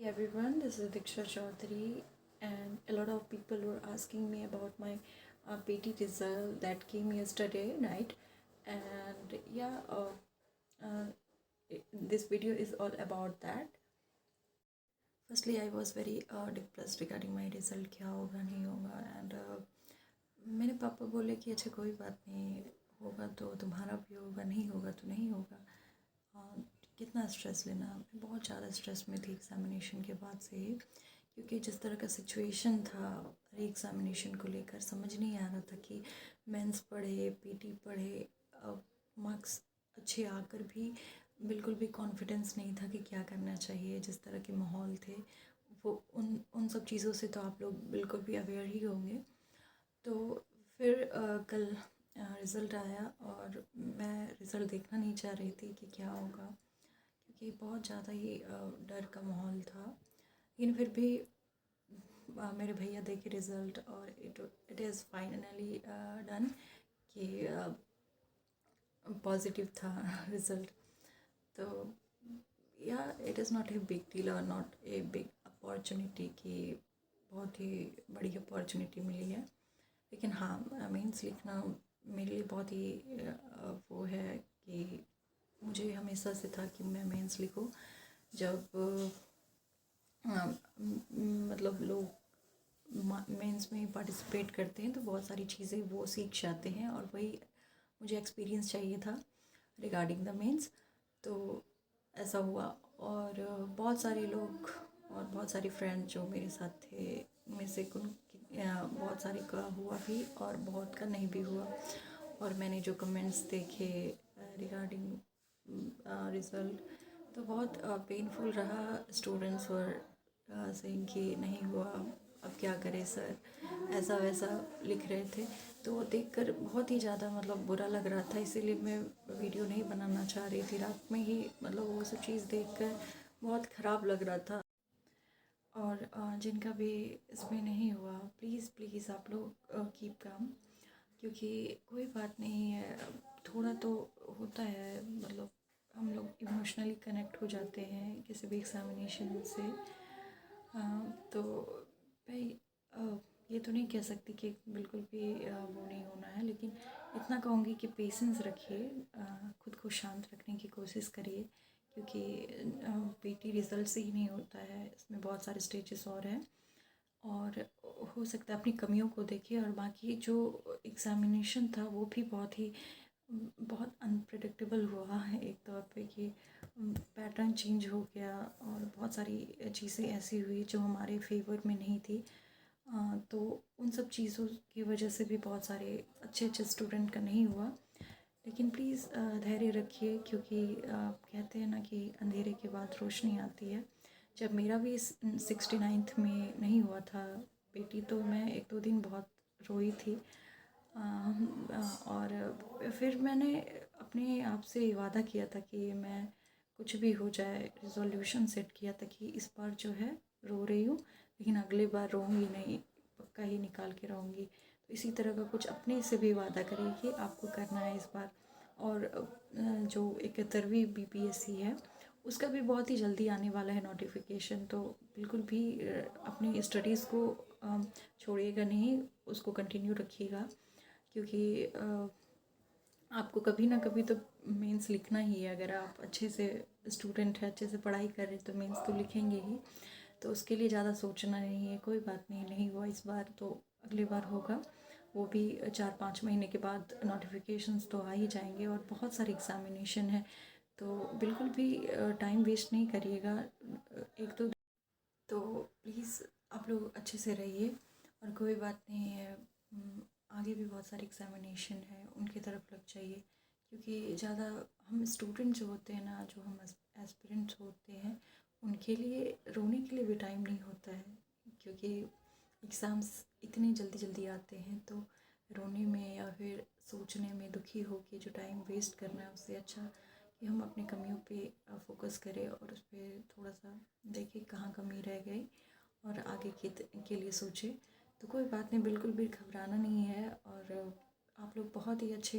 Everyone, this is Diksha Chaudhary, and a lot of people were asking me about my PT result that came yesterday night, and this video is all about that. Firstly, I was very depressed regarding my result, क्या होगा नहीं होगा, and मेरे पापा बोले कि अच्छा कोई बात नहीं, होगा तो तुम्हारा भी होगा, नहीं होगा तो नहीं होगा, कितना स्ट्रेस लेना। मैं बहुत ज़्यादा स्ट्रेस में थी एग्ज़ामिनेशन के बाद से ही, क्योंकि जिस तरह का सिचुएशन था एग्ज़ामिनेशन को लेकर समझ नहीं आ रहा था कि मेंस पढ़े, पीटी पढ़े, मार्क्स अच्छे आकर भी बिल्कुल भी कॉन्फिडेंस नहीं था कि क्या करना चाहिए। जिस तरह के माहौल थे वो उन सब चीज़ों से तो आप लोग बिल्कुल भी अवेयर ही होंगे। तो फिर कल रिज़ल्ट आया और मैं रिज़ल्ट देखना नहीं चाह रही थी कि क्या होगा, क्योंकि बहुत ज़्यादा ही डर का माहौल था। लेकिन फिर भी मेरे भैया देखे रिज़ल्ट और इट इज़ फाइनली डन कि पॉजिटिव था रिज़ल्ट। तो या it is not a big deal और नॉट ए बिग अपॉर्चुनिटी कि बहुत ही बड़ी अपॉर्चुनिटी मिली है। लेकिन हाँ, मेंस लिखना मेरे लिए बहुत ही वो है कि मुझे हमेशा से था कि मैं मेंस लिखूं। जब मतलब लोग मेंस में पार्टिसिपेट करते हैं तो बहुत सारी चीज़ें वो सीख जाते हैं, और वही मुझे एक्सपीरियंस चाहिए था रिगार्डिंग द मेंस। तो ऐसा हुआ, और बहुत सारे लोग और बहुत सारे फ्रेंड जो मेरे साथ थे में से बहुत सारे का हुआ भी और बहुत का नहीं भी हुआ। और मैंने जो कमेंट्स देखे रिगार्डिंग रिज़ल्ट, तो बहुत पेनफुल रहा। स्टूडेंट्स और सेइंग कि नहीं हुआ, अब क्या करें सर, ऐसा वैसा लिख रहे थे। तो वो देखकर बहुत ही ज़्यादा मतलब बुरा लग रहा था, इसीलिए मैं वीडियो नहीं बनाना चाह रही थी। रात में ही मतलब वो सब चीज़ देखकर बहुत ख़राब लग रहा था। और जिनका भी इसमें नहीं हुआ, प्लीज़ प्लीज़ आप लोग कीप काम, क्योंकि कोई बात नहीं है। थोड़ा तो होता है, मतलब हम लोग इमोशनली कनेक्ट हो जाते हैं किसी भी एग्ज़ामिनेशन से। तो भाई ये तो नहीं कह सकती कि बिल्कुल भी वो नहीं होना है, लेकिन इतना कहूँगी कि पेशेंस रखिए, खुद को शांत रखने की कोशिश करिए, क्योंकि पीटी रिज़ल्ट से ही नहीं होता है, इसमें बहुत सारे स्टेजेस और हैं। और हो सकता है अपनी कमियों को देखिए। और बाकी जो एग्ज़ामिनेशन था वो भी बहुत अनप्रेडिक्टेबल हुआ है एक तौर पे, कि पैटर्न चेंज हो गया और बहुत सारी चीज़ें ऐसी हुई जो हमारे फेवर में नहीं थी। तो उन सब चीज़ों की वजह से भी बहुत सारे अच्छे अच्छे स्टूडेंट का नहीं हुआ। लेकिन प्लीज़ धैर्य रखिए, क्योंकि कहते हैं ना कि अंधेरे के बाद रोशनी आती है। जब मेरा भी 69th में नहीं हुआ था बेटी, तो मैं 1-2 दिन बहुत रोई थी। और फिर मैंने अपने आप से वादा किया था कि मैं कुछ भी हो जाए, रिजोल्यूशन सेट किया था कि इस बार जो है रो रही हूँ, लेकिन अगली बार रोऊंगी नहीं, पक्का ही निकाल के रहूँगी। तो इसी तरह का कुछ अपने से भी वादा करिए कि आपको करना है इस बार। और जो 71वीं बीपीएससी है उसका भी बहुत ही जल्दी आने वाला है नोटिफिकेशन, तो बिल्कुल भी अपनी स्टडीज़ को छोड़िएगा नहीं, उसको कंटिन्यू रखिएगा, क्योंकि आपको कभी ना कभी तो मेंस लिखना ही है। अगर आप अच्छे से स्टूडेंट हैं, अच्छे से पढ़ाई कर रहे हैं, तो मेंस तो लिखेंगे ही। तो उसके लिए ज़्यादा सोचना नहीं है। कोई बात नहीं, नहीं हुआ इस बार तो अगली बार होगा, वो भी 4-5 महीने के बाद नोटिफिकेशंस तो आ ही जाएंगे, और बहुत सारे एग्ज़ामिनेशन है। तो बिल्कुल भी टाइम वेस्ट नहीं करिएगा। एक तो प्लीज़ आप लोग अच्छे से रहिए, और कोई बात नहीं है, आगे भी बहुत सारे एग्ज़ामिनेशन है, उनकी तरफ लग जाइए। क्योंकि ज़्यादा हम स्टूडेंट जो होते हैं ना, जो हम एस्पिरेंट्स होते हैं, उनके लिए रोने के लिए भी टाइम नहीं होता है, क्योंकि एग्ज़ाम्स इतनी जल्दी जल्दी आते हैं। तो रोने में या फिर सोचने में, दुखी हो के जो टाइम वेस्ट करना है, उससे अच्छा कि हम अपनी कमियों पे फोकस करें और उस पर थोड़ा सा देखें कहाँ कमी रह गई, और आगे के लिए सोचें। तो कोई बात नहीं, बिल्कुल भी घबराना नहीं है। और आप लोग बहुत ही अच्छे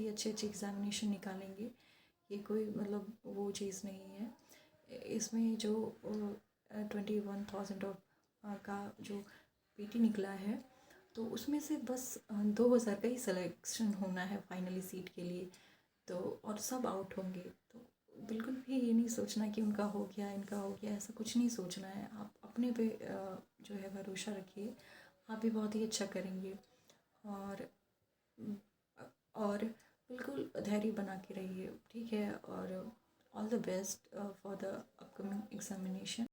अच्छे एग्ज़ामिनेशन निकालेंगे, ये कोई मतलब वो चीज़ नहीं है। इसमें जो 21,000 ऑफ का जो पेटी निकला है, तो उसमें से बस 2,000 का ही सिलेक्शन होना है फाइनली सीट के लिए। तो और सब आउट होंगे। तो बिल्कुल भी ये नहीं सोचना कि उनका हो गया, इनका हो गया, ऐसा कुछ नहीं सोचना है। आप अपने पे जो है भरोसा रखिए, आप भी बहुत ही अच्छा करेंगे। और और बिल्कुल धैर्य बना के रहिए, ठीक है। और all the best for the upcoming examination.